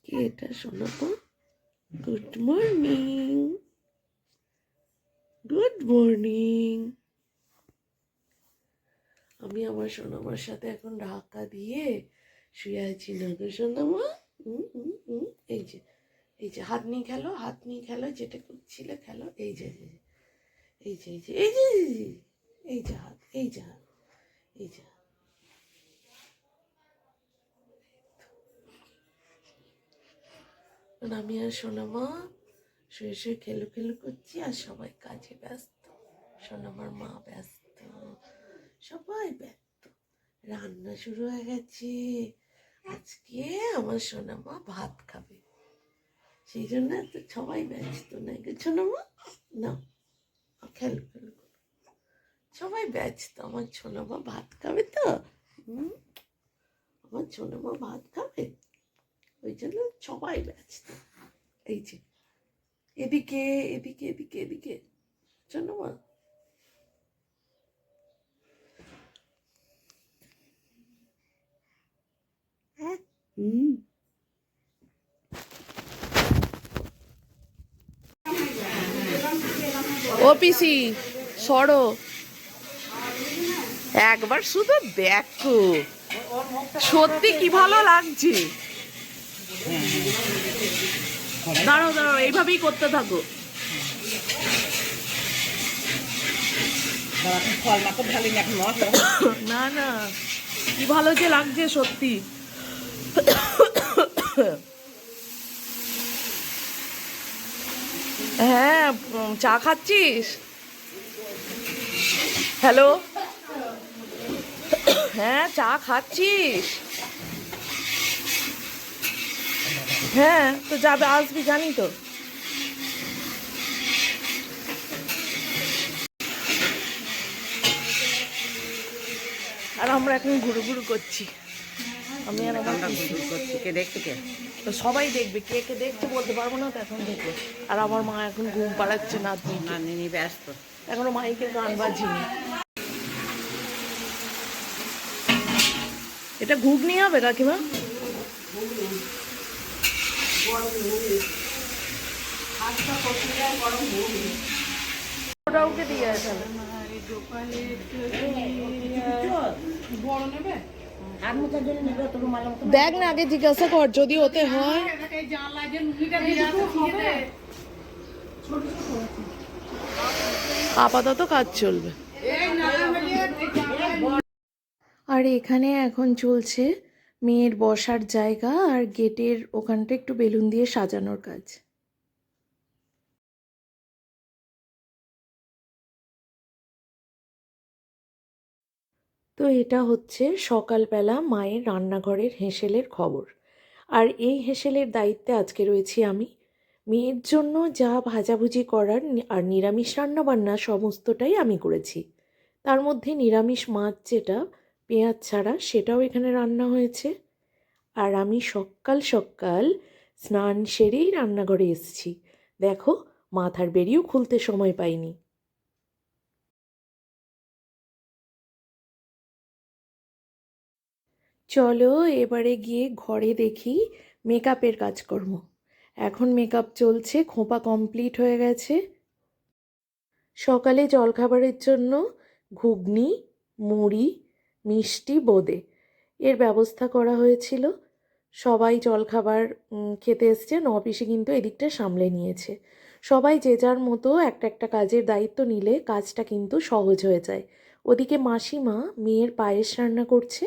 কি এটা শোনাবো? Good morning, good morning. আমি আমার সোনামার সাথে এখন ঢাকা দিয়ে শুয়ে আছি না গো সোনামা। এই যে এই যে হাত নিয়ে খেলো, হাত নিয়ে খেলো, যেটা করছিলে খেলো। এই যে এই যে এই যে এই যে এই যে হাত, এই যে হাত, এই যে আমি আর সোনামা শুয়ে শুয়ে খেলু খেলু করছি, আর সবাই কাজে ব্যস্ত। সোনামার মা ব্যস্ত, সবাই ব্যস্ত। রান্না শুরু হয়ে গেছে। আজকে আমার সোনামা ভাত খাবে, সেই জন্য তো সবাই ব্যস্ত। নাই গো সোনামা, না খেলু খেলু, সবাই ব্যস্ত। আমার সোনামা ভাত খাবে তো, আমার সোনামা ভাত খাবে, ওই জন্য সবাই ব্যস্ত। এই যে এদিকে এদিকে এদিকে এদিকে সোনামা। ও পিসি সরো, একবার শুধু দেখো, সত্যি কি ভালো লাগছে। দাঁড়াও দাঁড়াও, এইভাবেই করতে থাকো। না না, কি ভালো যে লাগছে সত্যি। হ্যাঁ, চা খাচ্ছিস? হ্যালো, হ্যাঁ চা খাচ্ছিস? হ্যাঁ তো যাবে, আসবি জানি তো। আর আমরা এখন ঘুরু ঘুরু করছি। আমি আর আমার কে দেখতে কে? সবাই দেখবে, কে কে দেখতে বলতে পারবো না তো, এখন দেখবে। আর আমার মা এখন ঘুম পাড়াচ্ছে নাতনি ব্যস্ত, এখনো মাইকের গান বাজিনি। এটা ঘুগনি হবে কাকিমা? ওটা ওকে দিয়ে আছে। দেখ না, আগে জিজ্ঞাসা কর যদি ওতে হয়। আপাতত কাজ চলবে। আর এখানে এখন চলছে মেয়ের বসার জায়গা আর গেটের ওখানটা একটু বেলুন দিয়ে সাজানোর কাজ। তো এটা হচ্ছে সকালবেলা মায়ের রান্নাঘরের হেঁসেলের খবর। আর এই হেঁসেলের দায়িত্বে আজকে রয়েছি আমি। মেয়ের জন্য যা ভাজাভুজি করার আর নিরামিষ রান্নাবান্না সমস্তটাই আমি করেছি। তার মধ্যে নিরামিষ মাছ যেটা পেঁয়াজ ছাড়া, সেটাও এখানে রান্না হয়েছে। আর আমি সকাল সকাল স্নান সেরেই রান্নাঘরে এসেছি। দেখো, মাথার বেরিয়েও খুলতে সময় পাইনি। চলো এবারে গিয়ে ঘরে দেখি মেকআপের কাজকর্ম। এখন মেকআপ চলছে, খোঁপা কমপ্লিট হয়ে গেছে। সকালে জলখাবারের জন্য ঘুগনি, মুড়ি, মিষ্টি, বোঁদে এর ব্যবস্থা করা হয়েছিল। সবাই জলখাবার খেতে এসছে, অফিসে কিন্তু এদিকটা সামলে নিয়েছে। সবাই যে যার মতো একটা একটা কাজের দায়িত্ব নিলে কাজটা কিন্তু সহজ হয়ে যায়। ওদিকে মাসিমা মেয়ের পায়েস রান্না করছে,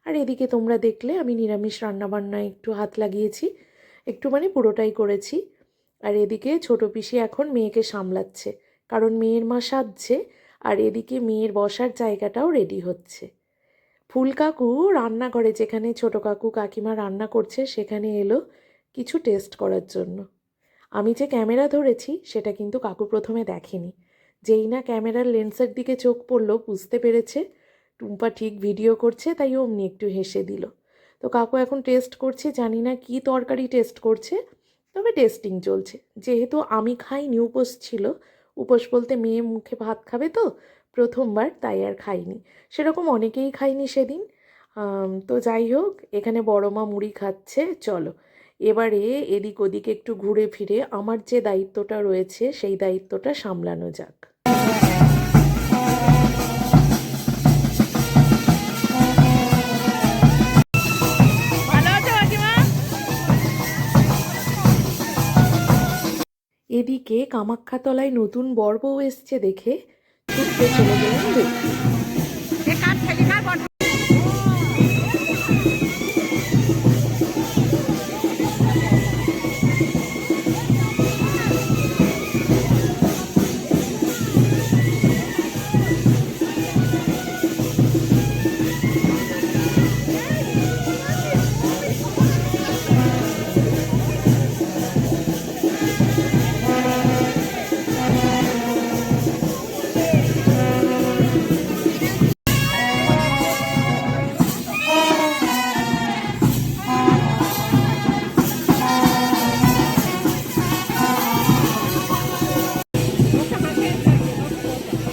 আর এদিকে তোমরা দেখলে আমি নিরামিষ রান্নাবান্নায় একটু হাত লাগিয়েছি, একটু মানে পুরোটাই করেছি। আর এদিকে ছোটো পিসি এখন মেয়েকে সামলাচ্ছে, কারণ মেয়ের মা সাজছে। আর এদিকে মেয়ের বসার জায়গাটাও রেডি হচ্ছে। ফুল কাকু রান্নাঘরে, যেখানে ছোটো কাকু কাকিমা রান্না করছে, সেখানে এলো কিছু টেস্ট করার জন্য। আমি যে ক্যামেরা ধরেছি সেটা কিন্তু কাকু প্রথমে দেখেনি। যেই না ক্যামেরার লেন্সের দিকে চোখ পড়লো, বুঝতে পেরেছে টুম্পা ঠিক ভিডিও করছে, তাই অমনি একটু হেসে দিল। তো কাকু এখন টেস্ট করছে, জানি না কি তরকারি টেস্ট করছে, তবে টেস্টিং চলছে। যেহেতু আমি খাইনি, উপোস ছিল, উপোস বলতে মেয়ে মুখে ভাত খাবে তো প্রথমবার, তাই আর খাইনি। সেরকম অনেকেই খাইনি সেদিন। তো যাই হোক, এখানে বড় মা মুড়ি খাচ্ছে। চলো এবারে এদিক ওদিক একটু ঘুরে ফিরে আমার যে দায়িত্বটা রয়েছে সেই দায়িত্বটা সামলানো যাক। এদিকে কামাখ্যাতলায় নতুন বর বউ এসছে দেখে ছুটতে চলে গেলাম দেখতে।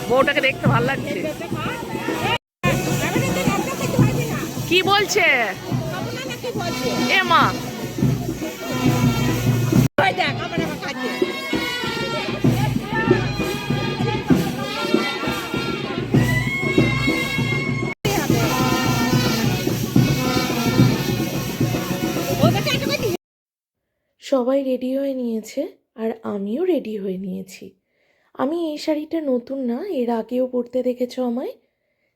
বউটাকে দেখতে ভালো লাগছে। কি বলছে এ মা? সবাই রেডি হয়ে নিয়েছে আর আমিও রেডি হয়ে নিয়েছি। আমি এই শাড়িটা নতুন না, এর আগেও পরতে দেখেছো আমায়।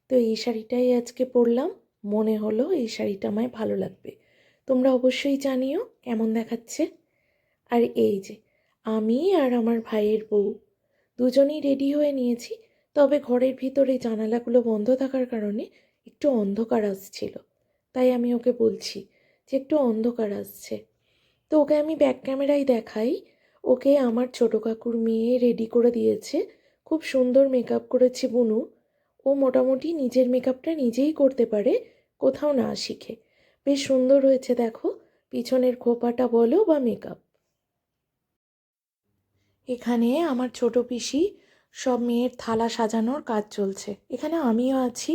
তো এই শাড়িটাই আজকে পরলাম, মনে হলো এই শাড়িটা আমায় ভালো লাগবে। তোমরা অবশ্যই জানিও কেমন দেখাচ্ছে। আর এই যে আমি আর আমার ভাইয়ের বউ দুজনেই রেডি হয়ে নিয়েছি, তবে ঘরের ভিতরে জানালাগুলো বন্ধ থাকার কারণে একটু অন্ধকার আসছিল, তাই আমি ওকে বলছি যে একটু অন্ধকার আসছে। তো ওকে আমি ব্যাক ক্যামেরায় দেখাই, ওকে আমার ছোটো কাকুর মেয়ে রেডি করে দিয়েছে। খুব সুন্দর মেকআপ করেছে বুনু। ও মোটামুটি নিজের মেকআপটা নিজেই করতে পারে, কোথাও না শিখে। বেশ সুন্দর হয়েছে দেখো, পিছনের খোপাটা বলো বা মেকআপ। এখানে আমার ছোট পিসি সব মেয়ের থালা সাজানোর কাজ চলছে, এখানে আমিও আছি।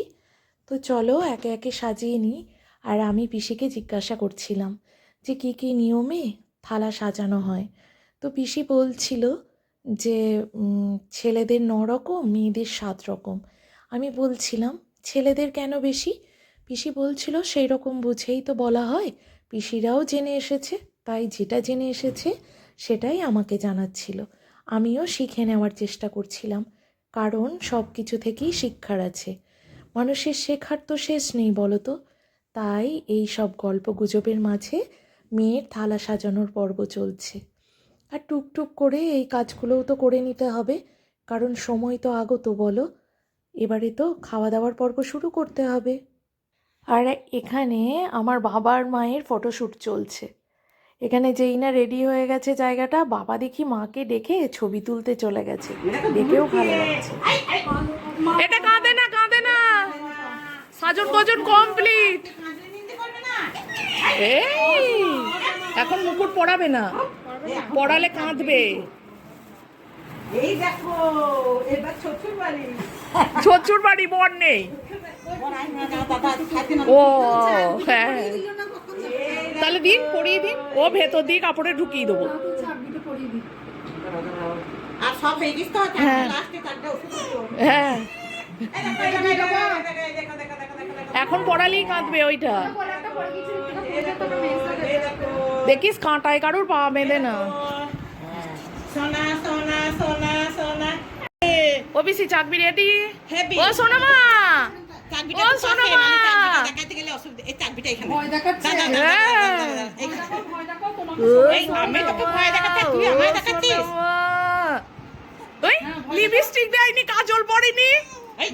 তো চলো একে একে সাজিয়ে নিই। আর আমি পিসিকে জিজ্ঞাসা করছিলাম যে কী কী নিয়মে থালা সাজানো হয়। তো পিসি বলছিল যে ছেলেদের 9 রকম, মেয়েদের 7 রকম। আমি বলছিলাম ছেলেদের কেন বেশি? পিসি বলছিল সেই রকম বুঝেই তো বলা হয়। পিসিরাও জেনে এসেছে, তাই যেটা জেনে এসেছে সেটাই আমাকে জানাচ্ছিল। আমিও শিখে নেওয়ার চেষ্টা করছিলাম, কারণ সব কিছু থেকেই শিক্ষার আছে। মানুষের শেখার তো শেষ নেই বলো তো। তাই এই সব গল্প গুজবের মাঝে মেয়ের থালা সাজানোর পর্ব চলছে। আর টুকটুক করে এই কাজগুলোও তো করে নিতে হবে, কারণ সময় তো আগত বলো। এবারে তো খাওয়া দাওয়ার পর্ব শুরু করতে হবে। আর এখানে আমার বাবার মায়ের ফটোশ্যুট চলছে। এখানে যেই না রেডি হয়ে গেছে জায়গাটা, বাবা দেখি মাকে ডেকে ছবি তুলতে চলে গেছে, দেখেও ভালো লাগছে। এটা কাঁদে না, কাঁদে না, সাজন গজন কমপ্লিট। এই এখন মুকুট পরাবে না, পরালে কাঁদবে। এই দেখো এবার শ্বশুর বাড়ি, শ্বশুর বাড়ি বর নেই। ও হ্যাঁ, তাহলে দিন পরিয়ে দিন, ও ভেতর দিয়ে কাপড়ে ঢুকিয়ে দেবো। আর সব হয়ে গেছে তো, হ্যাঁ লাস্টে চারটা ওষুধ দিও। হ্যাঁ, এই দেখো, এখন পড়ালেই কাঁদবে ওইটা। এই দেখো, দেখিস কাঁটায় কারোর পা বেঁধে না। সোনা সোনা সোনা সোনা ও পিসি চাকবি রেডি? হেভি। ও সোনা মা, চাকবিটা ও তো সোনা পাশে, মা। মানে চাকবিটা দেখাতে গেলে অসুবিধা। এই চাকবিটা এখানে ভয় দেখাচ্ছে। এই আমি তোকে ভয় দেখাতে, তুই আমায় দেখাচ্ছিস। ওই লিপস্টিক দেয়নি, কাজল পড়েনি। এই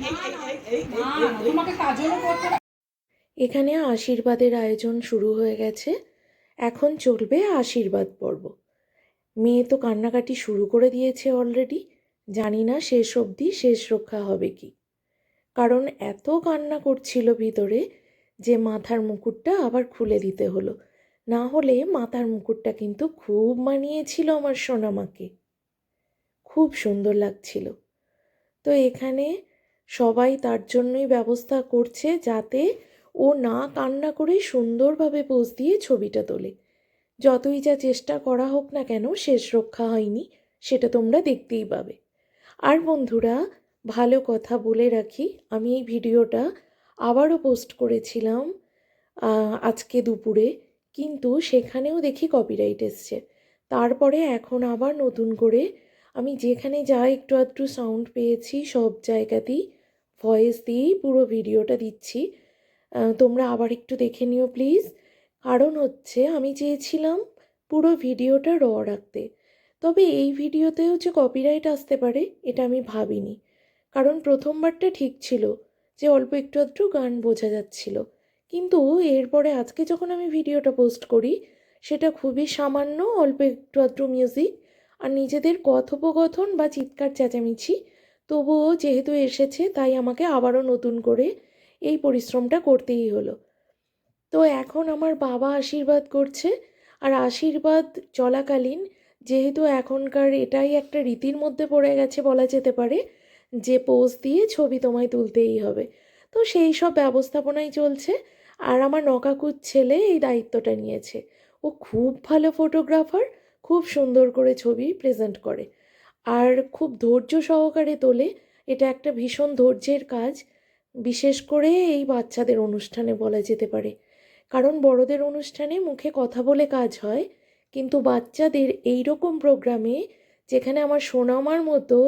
তোমাকে কাজলও করতে। এখানে আশীর্বাদের আয়োজন শুরু হয়ে গেছে, এখন চলবে আশীর্বাদ পর্ব। মেয়ে তো কান্নাকাটি শুরু করে দিয়েছে অলরেডি, জানি না শেষ অবধি শেষ রক্ষা হবে কি। কারণ এত কান্না করছিল ভিতরে যে মাথার মুকুটটা আবার খুলে দিতে হলো, না হলে মাথার মুকুটটা কিন্তু খুব মানিয়েছিল আমার সোনামাকে, খুব সুন্দর লাগছিল। তো এখানে সবাই তার জন্যই ব্যবস্থা করছে যাতে ও না কান্না করে সুন্দরভাবে পোজ দিয়ে ছবিটা তোলে। যতই যা চেষ্টা করা হোক না কেন শেষ রক্ষা হয়নি, সেটা তোমরা দেখতেই পাবে। আর বন্ধুরা, ভালো কথা বলে রাখি, আমি এই ভিডিওটা আবারও পোস্ট করেছিলাম আজকে দুপুরে, কিন্তু সেখানেও দেখি কপিরাইট এসছে। তারপরে এখন আবার নতুন করে আমি যেখানে যা একটু আধটু সাউন্ড পেয়েছি সব জায়গাতেই ভয়েস দিয়েই পুরো ভিডিওটা দিচ্ছি। তোমরা আবার একটু দেখে নিও প্লিজ। কারণ হচ্ছে আমি চেয়েছিলাম পুরো ভিডিওটা রাখতে, তবে এই ভিডিওতেও যে কপিরাইট আসতে পারে এটা আমি ভাবিনি। কারণ প্রথমবারটা ঠিক ছিল, যে অল্প একটু আধটু গান বোঝা যাচ্ছিল, কিন্তু এরপরে আজকে যখন আমি ভিডিওটা পোস্ট করি সেটা খুবই সামান্য অল্প একটু আধটু মিউজিক আর নিজেদের কথোপকথন বা চিৎকার চেঁচামেচি, তবুও যেহেতু এসেছে তাই আমাকে আবারও নতুন করে এই পরিশ্রমটা করতেই হলো। তো এখন আমার বাবা আশীর্বাদ করছে, আর আশীর্বাদ চলাকালীন যেহেতু এখনকার এটাই একটা রীতির মধ্যে পড়ে গেছে বলা যেতে পারে, যে পোজ দিয়ে ছবি তোমায় তুলতেই হবে, তো সেই সব ব্যবস্থাপনাই চলছে। আর আমার নকাকুর ছেলে এই দায়িত্বটা নিয়েছে। ও খুব ভালো ফটোগ্রাফার, খুব সুন্দর করে ছবি প্রেজেন্ট করে আর খুব ধৈর্য সহকারে তোলে। এটা একটা ভীষণ ধৈর্যের কাজ, বিশেষ করে এই বাচ্চাদের অনুষ্ঠানে বলা যেতে পারে। কারণ বড়দের অনুষ্ঠানে মুখে কথা বলে কাজ হয়, কিন্তু বাচ্চাদের এই রকম প্রোগ্রামে যেখানে আমার সোনামার মতো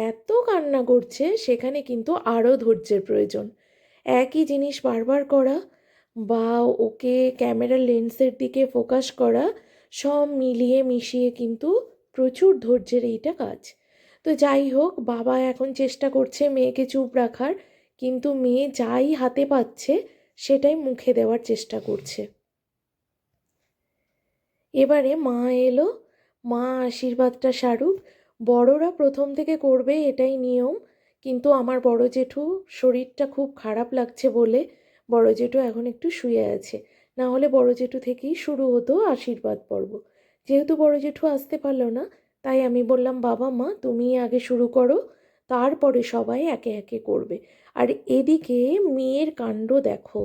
এত কান্না করছে সেখানে কিন্তু আরও ধৈর্যের প্রয়োজন। একই জিনিস বারবার করা বা ওকে ক্যামেরার লেন্সের দিকে ফোকাস করা, সব মিলিয়ে মিশিয়ে কিন্তু প্রচুর ধৈর্যের এইটা কাজ। তো যাই হোক, বাবা এখন চেষ্টা করছে মেয়েকে চুপ রাখার, কিন্তু মেয়ে যাই হাতে পাচ্ছে সেটাই মুখে দেওয়ার চেষ্টা করছে। এবারে মা এলো, মা আশীর্বাদটা সারুক। বড়রা প্রথম থেকে করবে এটাই নিয়ম, কিন্তু আমার বড় জেঠু শরীরটা খুব খারাপ লাগছে বলে বড় জেঠু এখন একটু শুয়ে আছে। না হলে বড় জেঠু থেকেই শুরু হতো আশীর্বাদ পর্ব। যেহেতু বড় জেঠু আসতে পারলো না, তাই আমি বললাম বাবা মা তুমি আগে শুরু করো, তারপরে সবাই একে একে করবে। আর এদিকে মেয়ের কাণ্ড দেখো,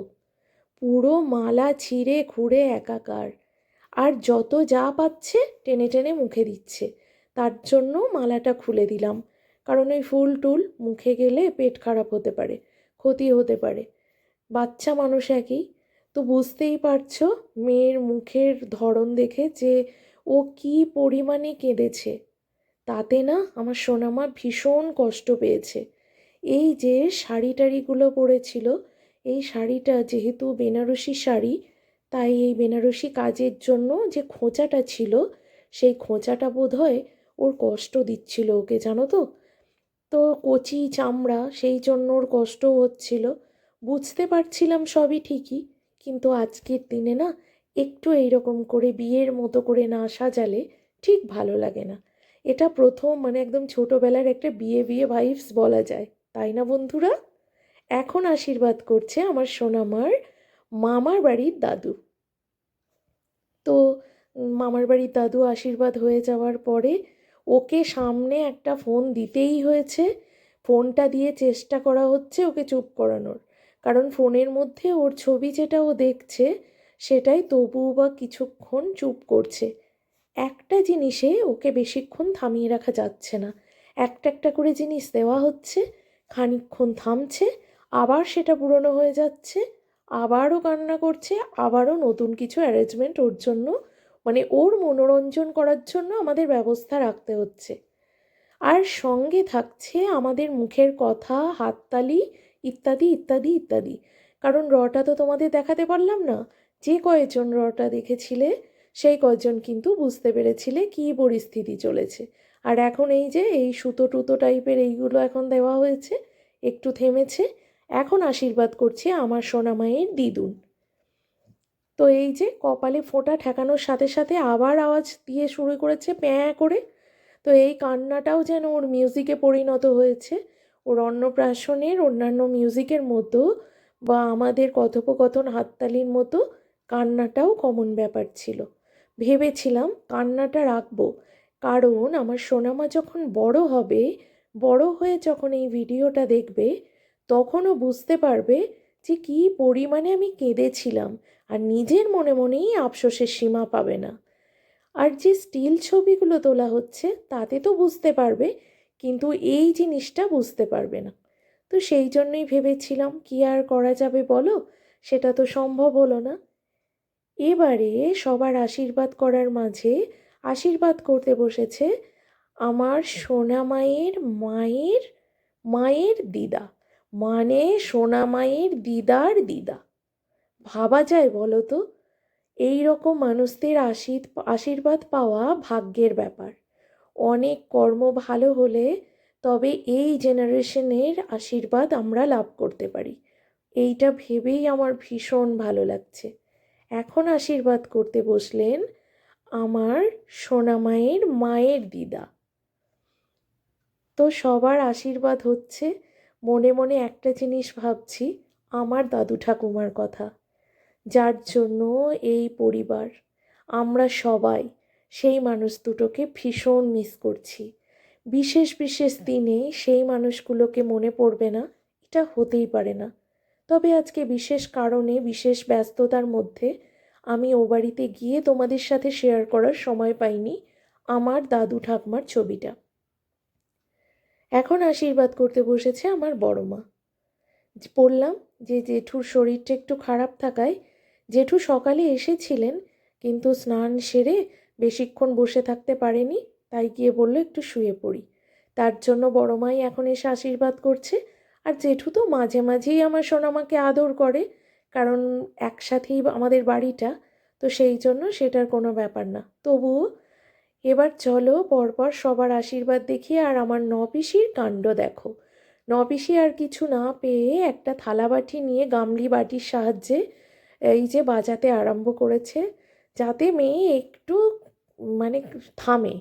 পুরো মালা ছিঁড়ে খুঁড়ে একাকার, আর যত যা পাচ্ছে টেনে টেনে মুখে দিচ্ছে। তার জন্য মালাটা খুলে দিলাম, কারণ ওই ফুল টুল মুখে গেলে পেট খারাপ হতে পারে, ক্ষতি হতে পারে। বাচ্চা মানুষ একই, তো বুঝতেই পারছো মেয়ের মুখের ধরন দেখে যে ও কী পরিমাণে কেঁদেছে। তাতে না আমার সোনামা ভীষণ কষ্ট পেয়েছে। এই যে শাড়ি টাড়িগুলো পরেছিল, এই শাড়িটা যেহেতু বেনারসি শাড়ি, তাই এই বেনারসি কাজের জন্য যে খোঁচাটা ছিল সেই খোঁচাটা বোধহয় ওর কষ্ট দিচ্ছিল ওকে, জানো তো। তো কচি চামড়া, সেই জন্য ওর কষ্টও হচ্ছিল। বুঝতে পারছিলাম সবই ঠিকই, কিন্তু আজকের দিনে না একটু এইরকম করে বিয়ের মতো করে না সাজালে ঠিক ভালো লাগে না। এটা প্রথম মানে একদম ছোটোবেলার একটা বিয়ে বিয়ে ভাইবস বলা যায়, তাই না বন্ধুরা? এখন আশীর্বাদ করছে আমার সোনামার মামার বাড়ির দাদু। তো মামার বাড়ির দাদু আশীর্বাদ হয়ে যাওয়ার পরে ওকে সামনে একটা ফোন দিতেই হয়েছে। ফোনটা দিয়ে চেষ্টা করা হচ্ছে ওকে চুপ করানোর, কারণ ফোনের মধ্যে ওর ছবি যেটা ও দেখছে সেটাই তবুও বা কিছুক্ষণ চুপ করছে। একটা জিনিসে ওকে বেশিক্ষণ থামিয়ে রাখা যাচ্ছে না, একটা একটা করে জিনিস দেওয়া হচ্ছে, খানিকক্ষণ থামছে, আবার সেটা পুরনো হয়ে যাচ্ছে, আবারও কান্না করছে, আবারও নতুন কিছু অ্যারেঞ্জমেন্ট ওর জন্য, মানে ওর মনোরঞ্জন করার জন্য আমাদের ব্যবস্থা রাখতে হচ্ছে। আর সঙ্গে থাকছে আমাদের মুখের কথা, হাততালি, ইত্যাদি ইত্যাদি ইত্যাদি। কারণ রটা তো তোমাদের দেখাতে পারলাম না, যে কয়েকজন রটা দেখেছিলে সেই কয়েকজন কিন্তু বুঝতে পেরেছিলে কী পরিস্থিতি চলেছে। আর এখন এই যে এই সুতো টুতো টাইপের এইগুলো এখন দেওয়া হয়েছে, একটু থেমেছে। এখন আশীর্বাদ করছে আমার সোনামায়ের দিদুন। তো এই যে কপালে ফোঁটা ঠেকানোর সাথে সাথে আবার আওয়াজ দিয়ে শুরু করেছে প্যাঁ করে। তো এই কান্নাটাও যেন ওর মিউজিকে পরিণত হয়েছে, ওর অন্নপ্রাশনের অন্যান্য মিউজিকের মতো বা আমাদের কথোপকথন হাততালির মতো কান্নাটাও কমন ব্যাপার ছিল। ভেবেছিলাম কান্নাটা রাখবো, কারণ আমার সোনামা যখন বড় হবে, বড় হয়ে যখন এই ভিডিওটা দেখবে, তখনও বুঝতে পারবে যে কী পরিমাণে আমি কেঁদেছিলাম, আর নিজের মনে মনেই আফসোসের সীমা পাবে না। আর যে স্টিল ছবিগুলো তোলা হচ্ছে তাতে তো বুঝতে পারবে, কিন্তু এই জিনিসটা বুঝতে পারবে না। তো সেই জন্যই ভেবেছিলাম কি আর করা যাবে বলো, সেটা তো সম্ভব হলো না। এবারে সবার আশীর্বাদ করার মাঝে আশীর্বাদ করতে বসেছে আমার সোনামায়ের মায়ের মায়ের দিদা, মানে সোনামায়ের দিদার দিদা। ভাবা যায় বলো তো? এই রকম মানুষদের আশীর্বাদ পাওয়া ভাগ্যের ব্যাপার। অনেক কর্ম ভালো হলে তবে এই জেনারেশনের আশীর্বাদ আমরা লাভ করতে পারি। এইটা ভেবেই আমার ভীষণ ভালো লাগছে। এখন আশীর্বাদ করতে বসলেন আমার সোনামায়ের মায়ের দিদা। তো সবার আশীর্বাদ হচ্ছে, মনে মনে একটা জিনিস ভাবছি, আমার দাদু ঠাকুমার কথা, যার জন্য এই পরিবার, আমরা সবাই সেই মানুষ দুটোকে ভীষণ মিস করছি। বিশেষ বিশেষ দিনে সেই মানুষগুলোকে মনে পড়বে না, এটা হতেই পারে না। তবে আজকে বিশেষ কারণে বিশেষ ব্যস্ততার মধ্যে আমি ও বাড়িতে গিয়ে তোমাদের সাথে শেয়ার করার সময় পাইনি আমার দাদু ঠাকুমার ছবিটা। এখন আশীর্বাদ করতে বসেছে আমার বড় মা। বললাম যে জেঠুর শরীরটা একটু খারাপ থাকায় জেঠু সকালে এসেছিলেন, কিন্তু স্নান সেরে বেশিক্ষণ বসে থাকতে পারেনি, তাই গিয়ে বললো একটু শুয়ে পড়ি। তার জন্য বড় মাই এখন এসে আশীর্বাদ করছে। আর জেঠু তো মাঝে মাঝেই আমার সোনামাকে আদর করে, কারণ একসাথেই আমাদের বাড়িটা, তো সেই জন্য সেটার কোনো ব্যাপার না। তবুও এবার চলো পরপর সবার আশীর্বাদ দেখি। আর আমার নপিসির কাণ্ড দেখো। নপিসি আর কিছু না পেয়ে একটা থালা বাটি নিয়ে গামলি বাটির সাহায্যে এই যে বাজাতে আরম্ভ করেছে, যাতে মেয়ে একটু মানে থামে।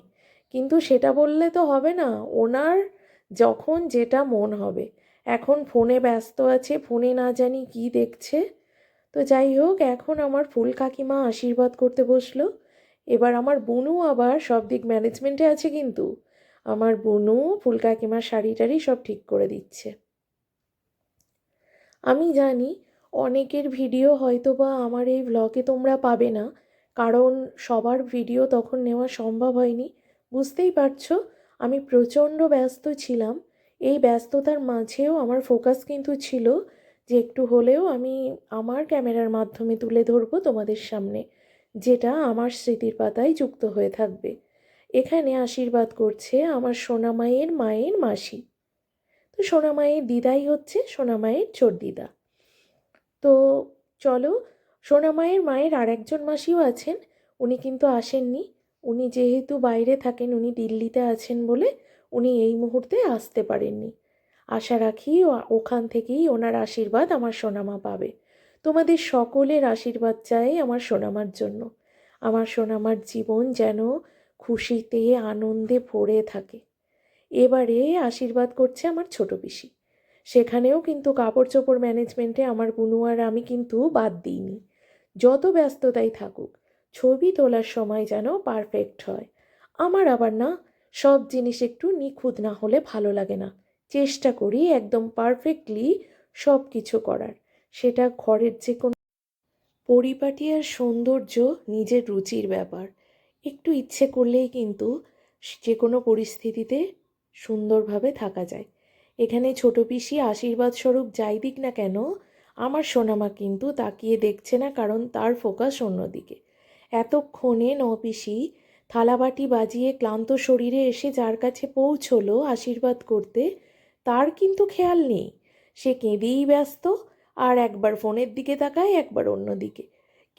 কিন্তু সেটা বললে তো হবে না, ওনার যখন যেটা মন হবে। এখন ফোনে ব্যস্ত আছে, ফোনে না জানি কি দেখছে। তো যাই হোক, এখন আমার ফুল কাকিমা আশীর্বাদ করতে বসলো। এবার আমার বুনু আবার সব দিক ম্যানেজমেন্টে আছে, কিন্তু আমার বুনু ফুল কাকিমার শাড়ি টাড়ি সব ঠিক করে দিচ্ছে। আমি জানি অনেকের ভিডিও হয়তো বা আমার এই ব্লগে তোমরা পাবে না, কারণ সবার ভিডিও তখন নেওয়া সম্ভব হয়নি। বুঝতেই পারছো আমি প্রচণ্ড ব্যস্ত ছিলাম। এই ব্যস্ততার মাঝেও আমার ফোকাস কিন্তু ছিল যে একটু হলেও আমি আমার ক্যামেরার মাধ্যমে তুলে ধরবো তোমাদের সামনে, যেটা আমার স্মৃতির পাতায় যুক্ত হয়ে থাকবে। এখানে আশীর্বাদ করছে আমার সোনামায়ের মায়ের মাসি। তো সোনামায়ের দিদাই হচ্ছে সোনামায়ের ছোট দিদা। তো চলো, সোনামায়ের মায়ের আর একজন মাসিও আছেন, উনি কিন্তু আসেননি। উনি যেহেতু বাইরে থাকেন, উনি দিল্লিতে আছেন বলে উনি এই মুহূর্তে আসতে পারেননি। আশা রাখি ওখান থেকেই ওনার আশীর্বাদ আমার সোনামা পাবে। তোমাদের সকলের আশীর্বাদ চাই আমার সোনামার জন্য। আমার সোনামার জীবন যেন খুশিতে আনন্দে ভরে থাকে। এবারে আশীর্বাদ করছে আমার ছোট পিসি। সেখানেও কিন্তু কাপড় চোপড় ম্যানেজমেন্টে আমার বুনু আর আমি কিন্তু বাদ দিইনি। যত ব্যস্ততাই থাকুক, ছবি তোলার সময় যেন পারফেক্ট হয়। আমার আবার না, সব জিনিস একটু নিখুঁত না হলে ভালো লাগে না। চেষ্টা করি একদম পারফেক্টলি সব কিছু করার। সেটা ঘরের যে কোনো পরিপাটি আর সৌন্দর্য নিজের রুচির ব্যাপার। একটু ইচ্ছে করলেই কিন্তু যে কোনো পরিস্থিতিতে সুন্দরভাবে থাকা যায়। এখানে ছোট পিসি আশীর্বাদ স্বরূপ যাই দিক না কেন, আমার সোনামা কিন্তু তাকিয়ে দেখছে না, কারণ তার ফোকাস অন্যদিকে। এতক্ষণে নপিসি থালাবাটি বাজিয়ে ক্লান্ত শরীরে এসে যার কাছে পৌঁছলো আশীর্বাদ করতে, তার কিন্তু খেয়াল নেই। সে কেঁদেই ব্যস্ত, আর একবার ফোনের দিকে তাকায়, একবার অন্য দিকে।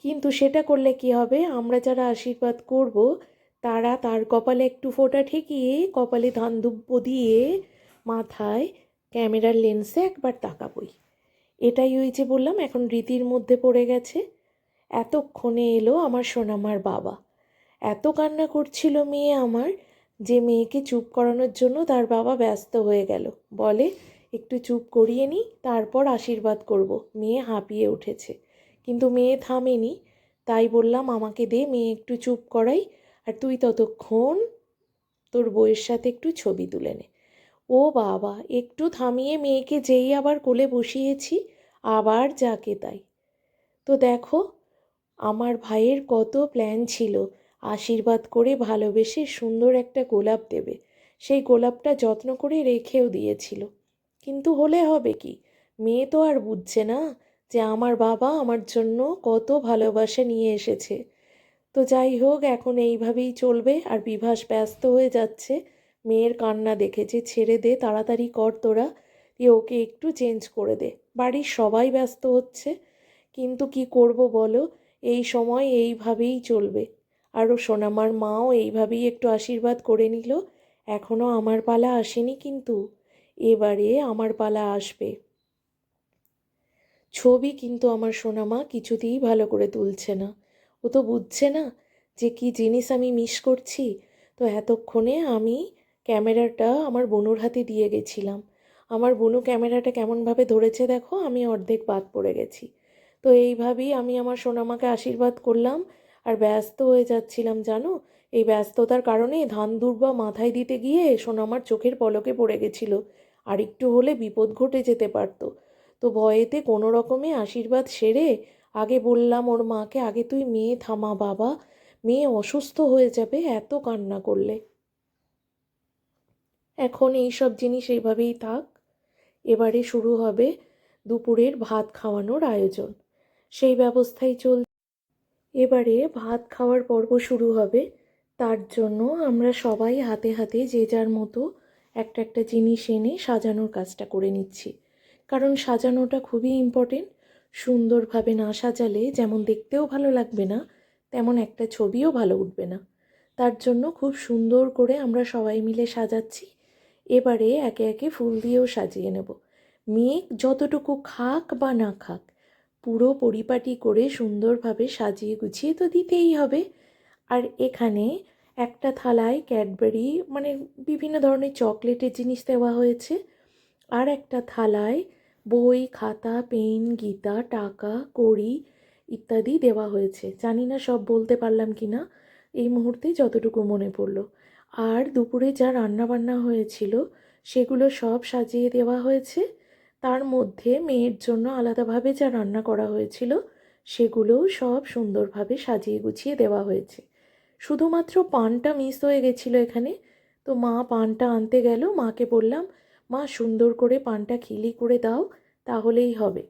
কিন্তু সেটা করলে কি হবে, আমরা যারা আশীর্বাদ করব তারা তার কপালে একটু ফোঁটা ঠেকিয়ে কপালে ধানদুব্য দিয়ে মাথায় ক্যামেরার লেন্সে একবার তাকাবই। এটাই ওই যে বললাম এখন রীতির মধ্যে পড়ে গেছে। এতক্ষণে এলো আমার সোনামার বাবা। এত কান্না করছিল মেয়ে আমার, যে মেয়েকে চুপ করানোর জন্য তার বাবা ব্যস্ত হয়ে গেল। বলে একটু চুপ করিয়ে নিই, তারপর আশীর্বাদ করব। মেয়ে হাঁপিয়ে উঠেছে, কিন্তু মেয়ে থামেনি। তাই বললাম আমাকে দে, মেয়ে একটু চুপ করাই, আর তুই ততক্ষণ তোর বউয়ের সাথে একটু ছবি তুলে নে। ও বাবা, একটু থামিয়ে মেয়েকে যেই আবার কোলে বসিয়েছি, আবার যাকে তাই। তো দেখো আমার ভাইয়ের কত প্ল্যান ছিল আশীর্বাদ করে ভালোবেসে সুন্দর একটা গোলাপ দেবে। সেই গোলাপটা যত্ন করে রেখেও দিয়েছিল। কিন্তু হলে হবে কি, মেয়ে তো আর বুঝছে না যে আমার বাবা আমার জন্য কত ভালোবাসা নিয়ে এসেছে। তো যাই হোক, এখন এইভাবেই চলবে। আর বিভাস ব্যস্ত হয়ে যাচ্ছে মেয়ের কান্না দেখে, যে ছেড়ে দে, তাড়াতাড়ি কর তোরা, দিয়ে ওকে একটু চেঞ্জ করে দে। বাড়ির সবাই ব্যস্ত হচ্ছে, কিন্তু কি করব বলো, এই সময় এইভাবেই চলবে। আরও সোনামার মাও এইভাবেই একটু আশীর্বাদ করে নিল। এখনও আমার পালা আসেনি, কিন্তু এবারে আমার পালা আসবে। ছবি কিন্তু আমার সোনামা কিছুতেই ভালো করে তুলছে না। ও তো বুঝছে না যে কি জিনিস আমি মিস করছি। তো এতক্ষণে আমি ক্যামেরাটা আমার বোনুর হাতে দিয়ে গেছিলাম। আমার বোনু ক্যামেরাটা কেমনভাবে ধরেছে দেখো, আমি অর্ধেক বাদ পড়ে গেছি। তো এইভাবেই আমি আমার সোনামাকে আশীর্বাদ করলাম। আর ব্যস্ত হয়ে যাচ্ছিলাম জানো, এই ব্যস্ততার কারণে ধান দুর্বা মাথায় দিতে গিয়ে সোনামার চোখের পলকে পড়ে গেছিল। আর একটু হলে বিপদ ঘটে যেতে পারতো। তো ভয়েতে কোনো রকমে আশীর্বাদ সেরে আগে বললাম ওর মাকে, আগে তুই মেয়ে থামা বাবা, মেয়ে অসুস্থ হয়ে যাবে এত কান্না করলে। এখন এই সব জিনিস এইভাবেই থাক। এবারে শুরু হবে দুপুরের ভাত খাওয়ানোর আয়োজন, সেই ব্যবস্থাই চল। এবারে ভাত খাওয়ার পর্ব শুরু হবে। তার জন্য আমরা সবাই হাতে হাতে যে যার মতো একটা একটা জিনিস এনে সাজানোর কাজটা করে নিচ্ছি। কারণ সাজানোটা খুবই ইম্পর্টেন্ট। সুন্দরভাবে না সাজালে যেমন দেখতেও ভালো লাগবে না, তেমন একটা ছবিও ভালো উঠবে না। তার জন্য খুব সুন্দর করে আমরা সবাই মিলে সাজাচ্ছি। এবারে একে একে ফুল দিয়েও সাজিয়ে নেব। মেয়ে যতটুকু খাক বা না খাক, পুরো পরিপাটি করে সুন্দরভাবে সাজিয়ে গুছিয়ে তো দিতেই হবে। আর এখানে একটা থালায় ক্যাডবেরি, মানে বিভিন্ন ধরনের চকলেটের জিনিস দেওয়া হয়েছে। আর একটা থালায় বই, খাতা, পেন, গীতা, টাকা, কড়ি ইত্যাদি দেওয়া হয়েছে। জানি না সব বলতে পারলাম কি না, এই মুহূর্তে যতটুকু মনে পড়লো। আর দুপুরে যা রান্না বান্না হয়েছিল সেগুলো সব সাজিয়ে দেওয়া হয়েছে। তার মধ্যে মেয়ের জন্য আলাদাভাবে যা রান্না করা হয়েছিল সেগুলোও সব সুন্দরভাবে সাজিয়ে গুছিয়ে দেওয়া হয়েছে। শুধুমাত্র পানটা মিস হয়ে গেছিলো এখানে। তো মা পানটা আনতে গেল, মাকে বললাম মা সুন্দর করে পানটা খিলি করে দাও, তাহলেই হবে।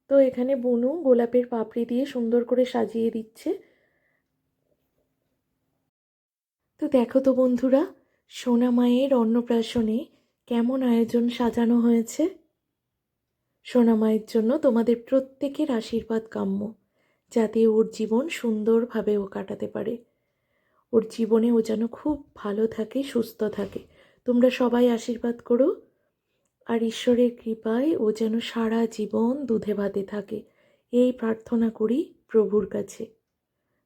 তো এখানে বুনু গোলাপের পাপড়ি দিয়ে সুন্দর করে সাজিয়ে দিচ্ছে। তো দেখো তো বন্ধুরা, সোনা মায়ের অন্নপ্রাশনে কেমন আয়োজন সাজানো হয়েছে। সোনা মায়ের জন্য তোমাদের প্রত্যেকের আশীর্বাদ কাম্য, যাতে ওর জীবন সুন্দরভাবে ও কাটাতে পারে। ওর জীবনে ও যেন খুব ভালো থাকে, সুস্থ থাকে। তোমরা সবাই আশীর্বাদ করো। আর ঈশ্বরের কৃপায় ও যেন সারা জীবন দুধে ভাতে থাকে, এই প্রার্থনা করি প্রভুর কাছে।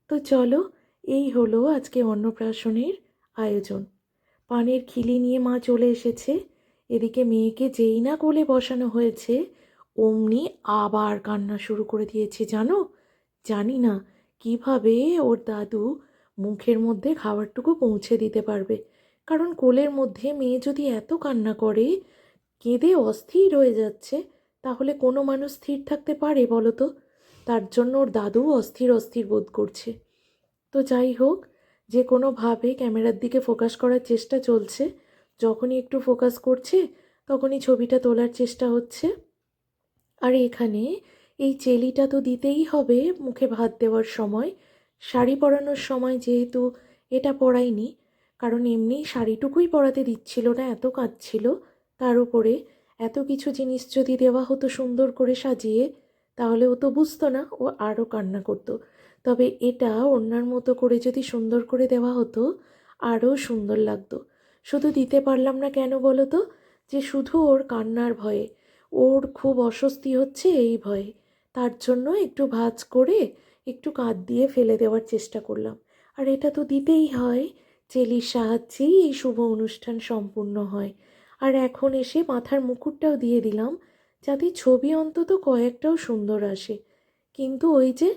তো চলো, এই হলো আজকে অন্নপ্রাশনের আয়োজন। পানের খিলি নিয়ে মা চলে এসেছে। এদিকে মেয়েকে যেই না কোলে বসানো হয়েছে অমনি আবার কান্না শুরু করে দিয়েছে জানো। জানি না কিভাবে ওর দাদু মুখের মধ্যে খাবারটুকু পৌঁছে দিতে পারবে। কারণ কোলের মধ্যে মেয়ে যদি এত কান্না করে, কেঁদে অস্থির হয়ে যাচ্ছে, তাহলে কোনো মানুষ স্থির থাকতে পারে বলো তো? তার জন্য ওর দাদু অস্থির অস্থির বোধ করছে। তো যাই হোক, যে কোনোভাবে ক্যামেরার দিকে ফোকাস করার চেষ্টা চলছে। যখনই একটু ফোকাস করছে তখনই ছবিটা তোলার চেষ্টা হচ্ছে। আর এখানে এই চেলিটা তো দিতেই হবে মুখে ভাত দেওয়ার সময়। শাড়ি পরানোর সময় যেহেতু এটা পরাইনি, কারণ এমনি শাড়িটুকুই পরাতে দিচ্ছিল না, এত কাঁদছিল। তার উপরে এত কিছু জিনিস যদি দেওয়া হতো সুন্দর করে সাজিয়ে, তাহলে ও তো বুঝতো না, ও আরও কান্না করতো। তবে এটা ওড়নার মতো করে যদি সুন্দর করে দেওয়া হতো আরও সুন্দর লাগতো। শুধু দিতে পারলাম না কেন বলো তো? যে শুধু ওর কান্নার ভয়ে, ওর খুব অস্বস্তি হচ্ছে এই ভয়ে। তার জন্য একটু ভাঁজ করে একটু কাঁধ দিয়ে ফেলে দেওয়ার চেষ্টা করলাম। আর এটা তো দিতেই হয়, চেলির সাহায্যেই এই শুভ অনুষ্ঠান সম্পূর্ণ হয়। আর এখন এসে মাথার মুকুটটাও দিয়ে দিলাম, যাতে ছবি অন্তত কয়েকটাও সুন্দর আসে। কিন্তু ওই যে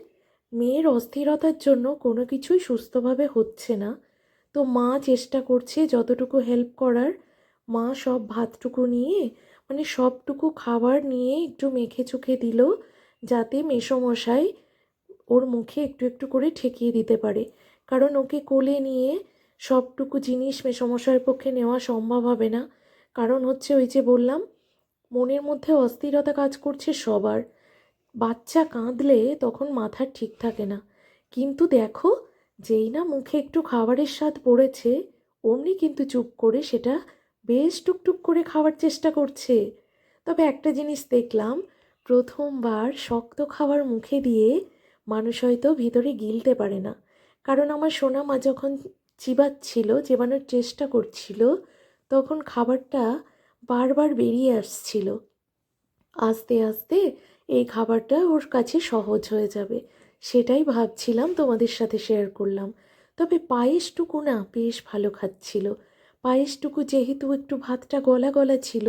মেয়ের অস্থিরতার জন্য কোনো কিছুই সুস্থভাবে হচ্ছে না। তো মা চেষ্টা করছে যতটুকু হেল্প করার। মা সব ভাতটুকু নিয়ে, মানে সবটুকু খাবার নিয়ে একটু মেখে চুখে দিল, যাতে মেসোমশাই ওর মুখে একটু একটু করে ঠেকিয়ে দিতে পারে। কারণ ওকে কোলে নিয়ে সবটুকু জিনিস মেসোমশাইয়ের পক্ষে নেওয়া সম্ভব হবে না। কারণ হচ্ছে ওই যে বললাম, মনের মধ্যে অস্থিরতা কাজ করছে সবার। বাচ্চা কাঁদলে তখন মাথা ঠিক থাকে না, কিন্তু দেখো যেই না মুখে একটু খাবারের স্বাদ পড়েছে অমনি কিন্তু চুপ করে সেটা বেশ টুকটুক করে খাওয়ার চেষ্টা করছে। তবে একটা জিনিস দেখলাম, প্রথমবার শক্ত খাবার মুখে দিয়ে মানুষ হয়তো ভিতরে গিলতে পারে না। কারণ আমার সোনা মা যখন চেবানোর চেষ্টা করছিল, তখন খাবারটা বারবার বেরিয়ে আসছিল। আস্তে আস্তে এই খাবারটা ওর কাছে সহজ হয়ে যাবে, সেটাই ভাবছিলাম, তোমাদের সাথে শেয়ার করলাম। তবে পায়েসটুকু না বেশ ভালো খাচ্ছিল। পায়েসটুকু যেহেতু একটু ভাতটা গলা গলা ছিল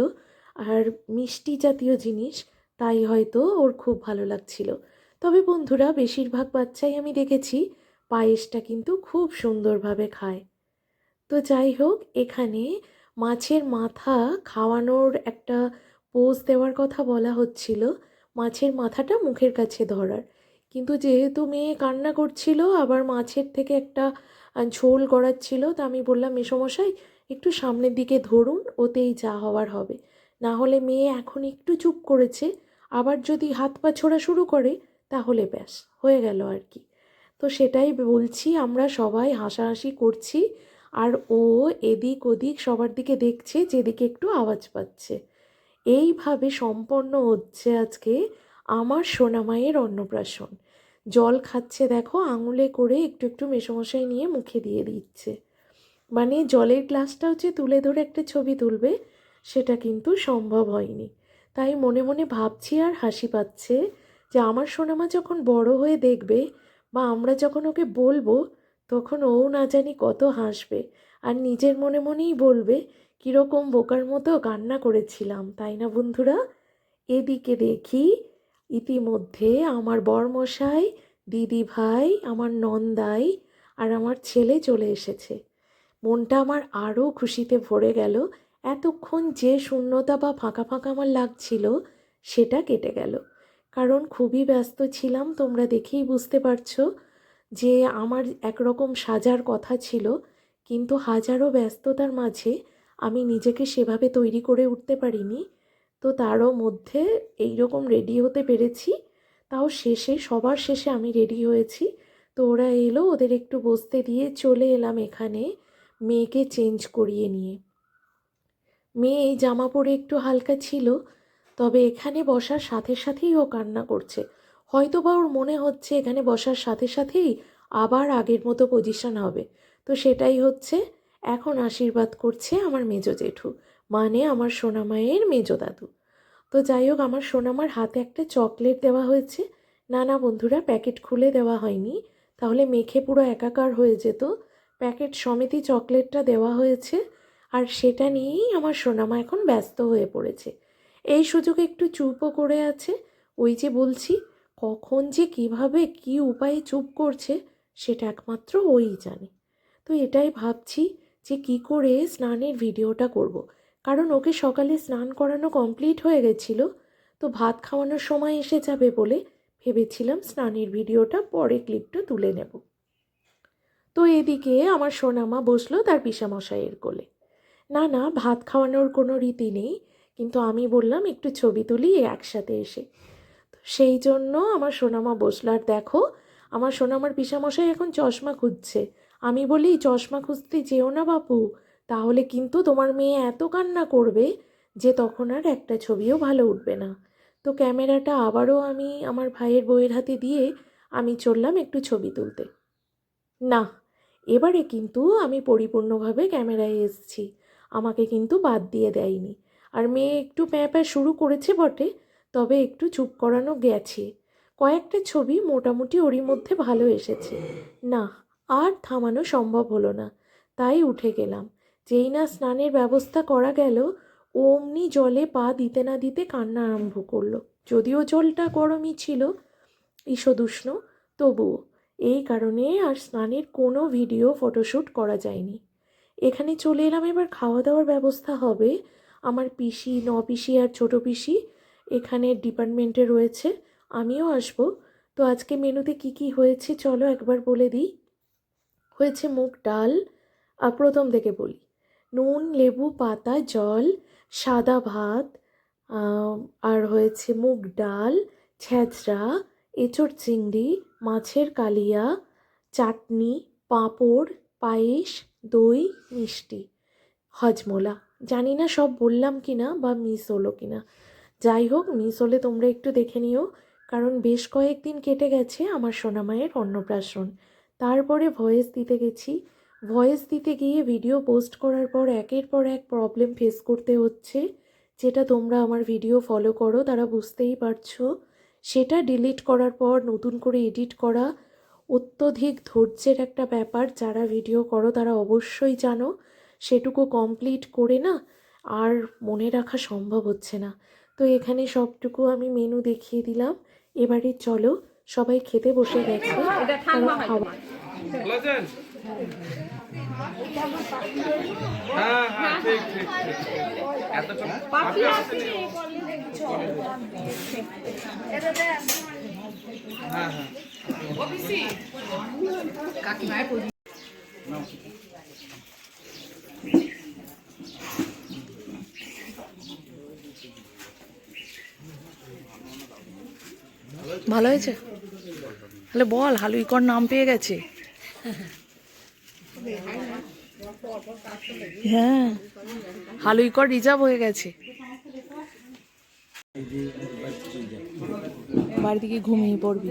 আর মিষ্টি জাতীয় জিনিস, তাই হয়তো ওর খুব ভালো লাগছিল। তবে বন্ধুরা, বেশিরভাগ বাচ্চাই আমি দেখেছি পায়েসটা কিন্তু খুব সুন্দরভাবে খায়। তো যাই হোক, এখানে মাছের মাথা খাওয়ানোর একটা পোজ দেওয়ার কথা বলা হচ্ছিল, মাছের মাথাটা মুখের কাছে ধরার। কিন্তু যেহেতু মেয়ে কান্না করছিল, আবার মাছের থেকে একটা ঝোল গড়াচ্ছিল, তা আমি বললাম মেসোমশাই একটু সামনের দিকে ধরুন, ওতেই যা হওয়ার হবে। না হলে মেয়ে এখন একটু চুপ করেছে, আবার যদি হাত পা ছোড়া শুরু করে তাহলে ব্যাস হয়ে গেল আর কি। তো সেটাই বলছি, আমরা সবাই হাসাহাসি করছি আর ও এদিক ওদিক সবার দিকে দেখছে যেদিকে একটু আওয়াজ পাচ্ছে। এইভাবে সম্পন্ন হচ্ছে আজকে আমার সোনামায়ের অন্নপ্রাশন। জল খাচ্ছে দেখো, আঙুলে করে একটু একটু মেসোমশাই নিয়ে মুখে দিয়ে দিচ্ছে। মানে জলের গ্লাসটাও যে তুলে ধরে একটা ছবি তুলবে সেটা কিন্তু সম্ভব হয়নি। তাই মনে মনে ভাবছি আর হাসি পাচ্ছে যে আমার সোনামা যখন বড় হয়ে দেখবে বা আমরা যখন ওকে বলবো, তখন ও না জানি কত হাসবে আর নিজের মনে মনেই বলবে কীরকম বোকার মতো কান্না করেছিলাম, তাই না বন্ধুরা? এদিকে দেখি ইতিমধ্যে আমার বরমশাই, দিদি ভাই, আমার নন্দাই আর আমার ছেলে চলে এসেছে। মনটা আমার আরও খুশিতে ভরে গেল। এতক্ষণ যে শূন্যতা বা ফাঁকা ফাঁকা আমার লাগছিল সেটা কেটে গেল। কারণ খুবই ব্যস্ত ছিলাম, তোমরা দেখেই বুঝতে পারছো যে আমার একরকম সাজার কথা ছিল, কিন্তু হাজারো ব্যস্ততার মাঝে আমি নিজেকে সেভাবে তৈরি করে উঠতে পারিনি। তো তারও মধ্যে এই রকম রেডি হতে পেরেছি। তাও শেষে, সবার শেষে আমি রেডি হয়েছি। তো ওরা এলো, ওদের একটু বসতে দিয়ে চলে এলাম এখানে মেয়েকে চেঞ্জ করিয়ে নিয়ে। মেয়ে এই জামা পরে একটু হালকা ছিল, তবে এখানে বসার সাথে সাথেই ও কান্না করছে। হয়তো বা ওর মনে হচ্ছে এখানে বসার সাথে সাথেই আবার আগের মতো পজিশন হবে। তো সেটাই হচ্ছে, এখন আশীর্বাদ করছে আমার মেজো জেঠু, মানে আমার সোনামায়ের মেজো দাদু। তো যাই হোক, আমার সোনামার হাতে একটা চকলেট দেওয়া হয়েছে। না না বন্ধুরা, প্যাকেট খুলে দেওয়া হয়নি, তাহলে মেখে পুরো একাকার হয়ে যেত। প্যাকেট সমেতই চকলেটটা দেওয়া হয়েছে, আর সেটা নিয়েই আমার সোনামা এখন ব্যস্ত হয়ে পড়েছে। এই সুযোগে একটু চুপও করে আছে। ওই যে বলছি, কখন যে কিভাবে কি উপায়ে চুপ করছে সেটা একমাত্র ওই জানে। তো এটাই ভাবছি যে কি করে স্নানের ভিডিওটা করব। কারণ ওকে সকালে স্নান করানো কমপ্লিট হয়ে গেছিলো, তো ভাত খাওয়ানোর সময় এসে যাবে বলে ভেবেছিলাম স্নানের ভিডিওটা পরে ক্লিপটা তুলে নেব। তো এদিকে আমার সোনামা বসলো তার পিসামশাইয়ের কোলে। না না, ভাত খাওয়ানোর কোনো রীতি নেই, কিন্তু আমি বললাম একটু ছবি তুলি একসাথে এসে। তো সেই জন্য আমার সোনামা বসলো। আর দেখো, আমার সোনামার পিসামশাই এখন চশমা খুঁজছে। আমি বলি চশমা খুঁজতে যেও না বাপু, তাহলে কিন্তু তোমার মেয়ে এত কান্না করবে যে তখন আর একটা ছবিও ভালো উঠবে না। তো ক্যামেরাটা আবারও আমি আমার ভাইয়ের বউয়ের হাতে দিয়ে আমি চললাম একটু ছবি তুলতে। না, এবারে কিন্তু আমি পরিপূর্ণভাবে ক্যামেরায় এসেছি, আমাকে কিন্তু বাদ দিয়ে দেয়নি। আর মেয়ে একটু প্যাঁ প্যাঁ শুরু করেছে বটে, তবে একটু চুপ করানো গেছে। কয়েকটা ছবি মোটামুটি ওরই মধ্যে ভালো এসেছে। না, আর থামানো সম্ভব হলো না, তাই উঠে গেলাম। যেই না স্নানের ব্যবস্থা করা গেল, অমনি জলে পা দিতে না দিতে কান্না আরম্ভ করলো। যদিও জলটা গরমই ছিল, ঈষদুষ্ণ, তবুও। এই কারণে আর স্নানের কোনো ভিডিও ফটোশ্যুট করা যায়নি। এখানে চলে এলাম, এবার খাওয়া দাওয়ার ব্যবস্থা হবে। আমার পিসি, পিসি আর ছোটো পিসি এখানে ডিপার্টমেন্টে রয়েছে, আমিও আসবো। তো আজকে মেনুতে কি কি হয়েছে চলো একবার বলে দিই। হয়েছে মুগ ডাল, আর প্রথম থেকে বলি, নুন, লেবু পাতা, জল, সাদা ভাত, আর হয়েছে মুগ ডাল, ছেঁচড়া, এঁচোড় চিংড়ি, মাছের কালিয়া, চাটনি, পাঁপড়, পায়েস, দই, মিষ্টি, হজমোলা। জানি না সব বললাম কি না বা মিস হলো কি না। যাই হোক, মিস হলে তোমরা একটু দেখে নিও, কারণ বেশ কয়েকদিন কেটে গেছে আমার সোনামায়ের অন্নপ্রাশন। তারপরে ভয়েস দিতে গেছি, ভয়েস দিতে গিয়ে ভিডিও পোস্ট করার পর একের পর এক প্রবলেম ফেস করতে হচ্ছে, যেটা তোমরা আমার ভিডিও ফলো করো তারা বুঝতেই পারছো। সেটা ডিলিট করার পর নতুন করে এডিট করা অত্যধিক ধৈর্যের একটা ব্যাপার। যারা ভিডিও করো তারা অবশ্যই জানো, সেটুকু কমপ্লিট করে না আর মনে রাখা সম্ভব হচ্ছে না। তো এখানে সবটুকু আমি মেনু দেখিয়ে দিলাম। এবারে চলো, সবাই খেতে বসে গেছে। খাওয়া ভালো হয়েছে? তাহলে বল, হালুইকর নাম পেয়ে গেছে। হ্যাঁ, হালুইকর রিজার্ভ হয়ে গেছে। বাড়ি থেকে ঘুমিয়ে পড়বি।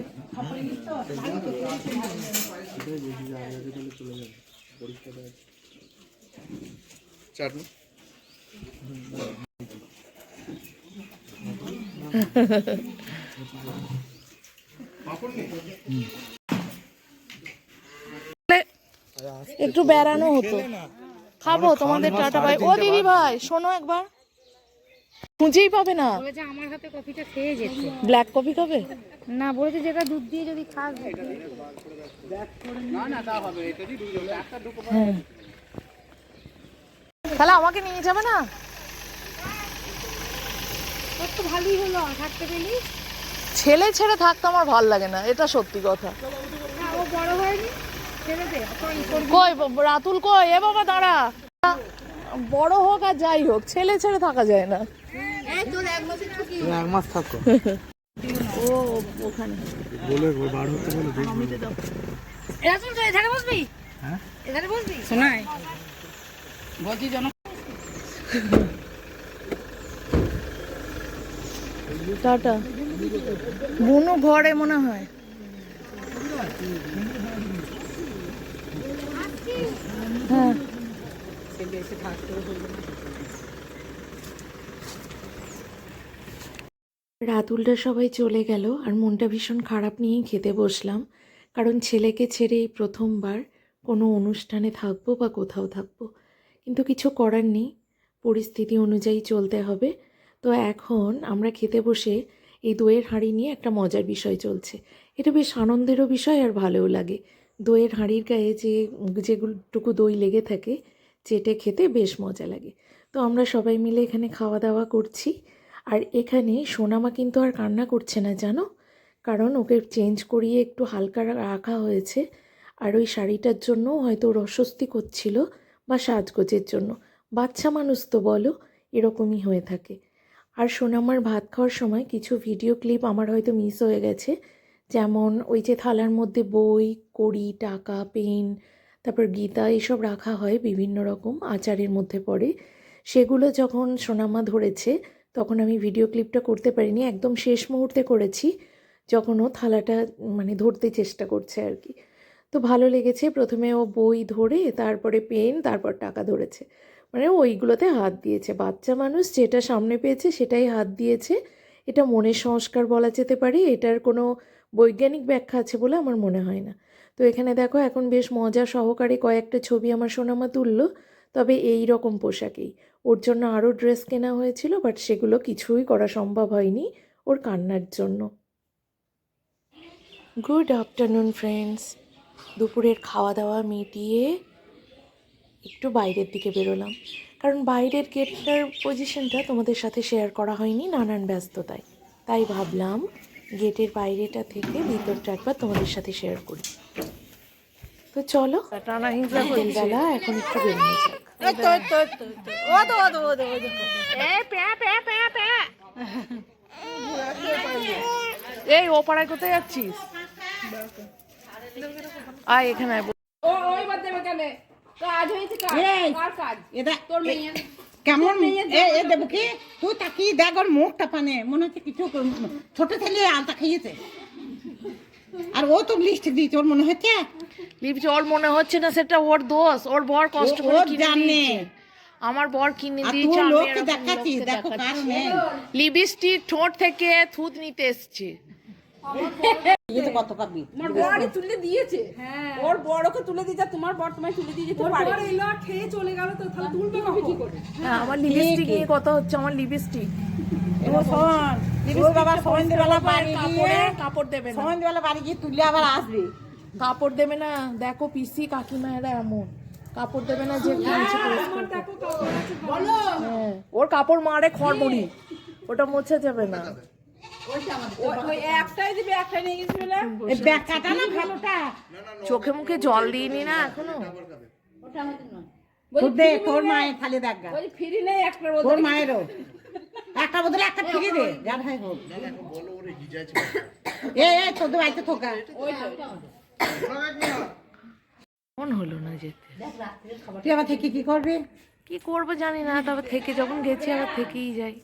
একটু বেড়ানো হতো। খাবো তোমাদের টাটা ভাই। ও দিদি ভাই শোনো একবার, খুঁজেই পাবে না। বলেছে আমার হাতে কফিটা খেয়ে যেতে। ব্ল্যাক কফি খাবে? না, বলেছে যেটা দুধ দিয়ে যদি খাস। হ্যাঁ, তাহলে আমাকে নিয়ে যাবে না? তোর তো ভালোই হলো থাকতে পেলি। ছেলে ছেড়ে থাকতে আমার ভাল লাগে না, এটা সত্যি কথা। না, ও বড় হয়নি, ছেড়ে দে। কই রাতুল কই? এ বাবা দাঁড়া, বড় হোক আর যাই হোক ছেলে ছেড়ে থাকা যায় না। এই তোর 1 মাসের ছুটি। 1 মাস থাকো। ও ওখানে বলে বার হতে বলে দেখবি। রাতুল তুই এখানে বসবি? হ্যাঁ, এখানে বসবি? শোনাই বলছি জন টাটা। বুনু ঘরে মনে হয়। হ্যাঁ, রাতুলটা সবাই চলে গেল আর মনটা ভীষণ খারাপ নিয়েই খেতে বসলাম, কারণ ছেলেকে ছেড়ে এই প্রথমবার কোনো অনুষ্ঠানে থাকবো বা কোথাও থাকবো। কিন্তু কিছু করার নেই, পরিস্থিতি অনুযায়ী চলতে হবে। তো এখন আমরা খেতে বসে এই দইয়ের হাঁড়ি নিয়ে একটা মজার বিষয় চলছে। এটা বেশ আনন্দেরও বিষয় আর ভালোও লাগে। দইয়ের হাঁড়ির গায়ে যেগুলোটুকু দই লেগে থাকে, চেটে খেতে বেশ মজা লাগে। তো আমরা সবাই মিলে এখানে খাওয়া দাওয়া করছি। আর এখানে সোনামা কিন্তু আর কান্না করছে না জানো, কারণ ওকে চেঞ্জ করিয়ে একটু হালকা রাখা হয়েছে। আর ওই শাড়িটার জন্য হয়তো ওর অস্বস্তি করছিল বা সাজগোজের জন্য। বাচ্চা মানুষ তো বলো, এরকমই হয়ে থাকে। আর সোনামার ভাত খাওয়ার সময় কিছু ভিডিও ক্লিপ আমার হয়তো মিস হয়ে গেছে, যেমন ওই যে থালার মধ্যে বই, কড়ি, টাকা, পেন, তারপর গীতা এসব রাখা হয়, বিভিন্ন রকম আচারের মধ্যে পড়ে। সেগুলো যখন সোনামা ধরেছে তখন আমি ভিডিও ক্লিপটা করতে পারিনি, একদম শেষ মুহূর্তে করেছি, যখন ও থালাটা ধরতে চেষ্টা করছে আর কি। তো ভালো লেগেছে। প্রথমে ও বই ধরে, তারপরে পেন, তারপর টাকা ধরেছে, ওইগুলোতে হাত দিয়েছে। বাচ্চা মানুষ যেটা সামনে পেয়েছে সেটাই হাত দিয়েছে। এটা মনের সংস্কার বলা যেতে পারে, এটার কোনো বৈজ্ঞানিক ব্যাখ্যা আছে বলে আমার মনে হয় না। তো এখানে দেখো, এখন বেশ মজা সহকারে কয়েকটা ছবি আমার সোনামা তুললো, তবে এই রকম পোশাকেই। ওর জন্য আরও ড্রেস কেনা হয়েছিল, বাট সেগুলো কিছুই করা সম্ভব হয়নি ওর কান্নার জন্য। Good afternoon friends. দুপুরের খাওয়া দাওয়া মিটিয়ে একটু বাইরের দিকে বেরোলাম, কারণ বাইরের গেটটার পজিশনটা তোমাদের সাথে শেয়ার করা হয়নি নানান ব্যস্ততায়। তাই ভাবলাম গেটের বাইরেটা থেকে ভিতরটা একবার তোমাদের সাথে শেয়ার করি। তো চলো টানা হিংসা করছে। বিকেলবেলা এখন একটু বেরিয়ে যাক। এই ও পাড়ায় কোথায় যাচ্ছিস? আয় এখানে আয়। ও ওইবার দেবে কেন? কাজ হয়েছে কাজ। কার কাজ? এটা তোর মেয়ে। কেমন এ দেবো কি তুই তাকিয়ে দেখ ওর মুখটা পানে মনে হচ্ছে কিছু ছোট ছেলে আলতা খেয়েছে আর ও তো লিস্ট দিয়েছে ওর মনে হচ্ছে লিপি ওর মনে হচ্ছে না সেটা ওর দোষ, ওর বর কষ্ট করে ও কিনে জানে। দিয়েছে। আমার বর কিনে আর দিয়েছে, তুই আমি লোককে এরকম দেখাচ্ছিস লোককে দেখো দেখাচ্ছি। কারণ নেই লিপস্টিক ঠোঁট থেকে থুত নিতে এসছে। এটা কত পাবি তোমার বড়ই তুলে দিয়েছে। হ্যাঁ। ওর বড়কে তুলে দিয়েছে, তোমার বড় তোমায় তুলে দিয়েছে তো পারে। ওর এলো খেয়ে চলে গেল তো তাহলে তুলবে কি করে? হ্যাঁ, আমার লিপস্টিক নিয়ে কথা হচ্ছে, আমার লিপস্টিক। ও শোন ও বাবা সন্ধ্যেবেলা বাড়ি গিয়ে কাপড় দেবে না, সন্ধ্যেবেলা বাড়ি গিয়ে তুলে আবার আসবে কাপড় দেবে না। দেখো পিসি কাকিমা এরা এমন কাপড় দেবে না যে কিনছে পরিষ্কার করতে। হ্যাঁ, ওর কাপড় মারে খড়মড়ি, ওটা মোছা যাবে না। ওই একটাই দিবে, একটাই নিয়ে গেছিল না। এই ব্যাগটা না ভালোটা চোখে মুখে জল দিইনি না এখনো। তোর দে তোর মায়ের খালি দেখ গা ওই ফ্রি নেই একটা তোর মায়েরও একটা বদলে একটা ফিরে দে যার হয় হোক এ তোদের বাড়িতে থোকা মন হলো না যেতে। তুই আবার থেকে কি করবি কি করবো জানি না, তবে থেকে যখন গেছি আবার থেকেই যাই।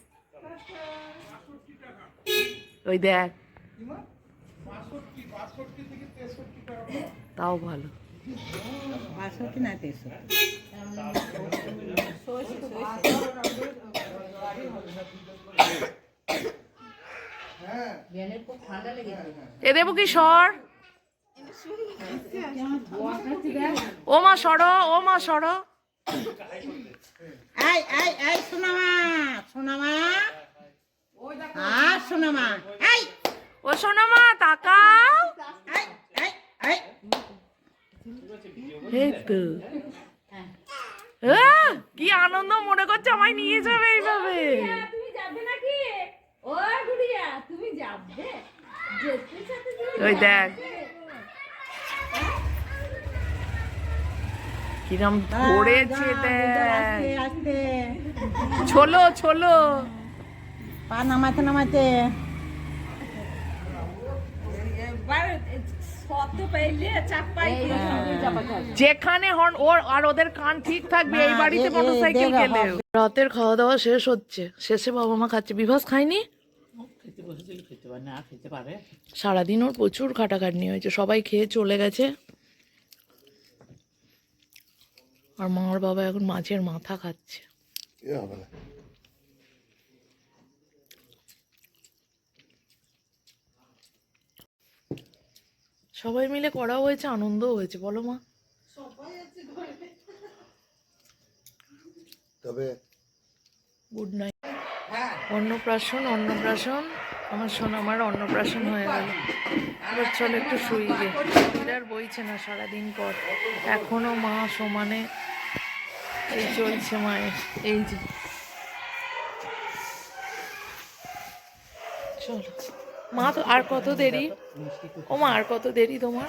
ওই দেখ, তাও ভালো। 62 না 63 এ দেবো কি সর, ও মা সরো, ও মা সরো। এই সোনামা সোনামা আর সোনামা এই ও শোনো মা তাকাও। এই এই এই এই তো কি আনন্দ, মনে করছে আমায় নিয়ে যাবে এইভাবে। তুমি যাবে নাকি? ও গুড়িয়া তুমি যাবে? যেতে সাথে ওই দেখ কিরম ধরেছে, দেখ আস্তে ছোলো ছোলো। পা নামাতে নামাতে যেখানে হর্ন ওর আর ওদের কান ঠিক থাকবে এই বাড়িতে মোটরসাইকেল গেলে। রাতের খাওয়া দাওয়া শেষ হচ্ছে, শেষে বাবা মা খাচ্ছে। বিভাস খায়নি, সারাদিন ওর প্রচুর খাটাখাটনি হয়েছে, সবাই খেয়ে চলে গেছে। আর মা আর বাবা এখন মাছের মাথা খাচ্ছে। সবাই মিলে করাও হয়েছে, আনন্দও হয়েছে, বলো মা। তবে গুড নাইট। অন্নপ্রাশন অন্নপ্রাশন আমার সোনামার অন্নপ্রাশন হয়ে গেল। এবার চলো একটু শুই গে, আর বইছে না সারাদিন পর। এখনো মা সমানে এই চলছে মায়ের। এই যে চলো মা, তো আর কত দেরি? ও মা আর কত দেরি তোমার?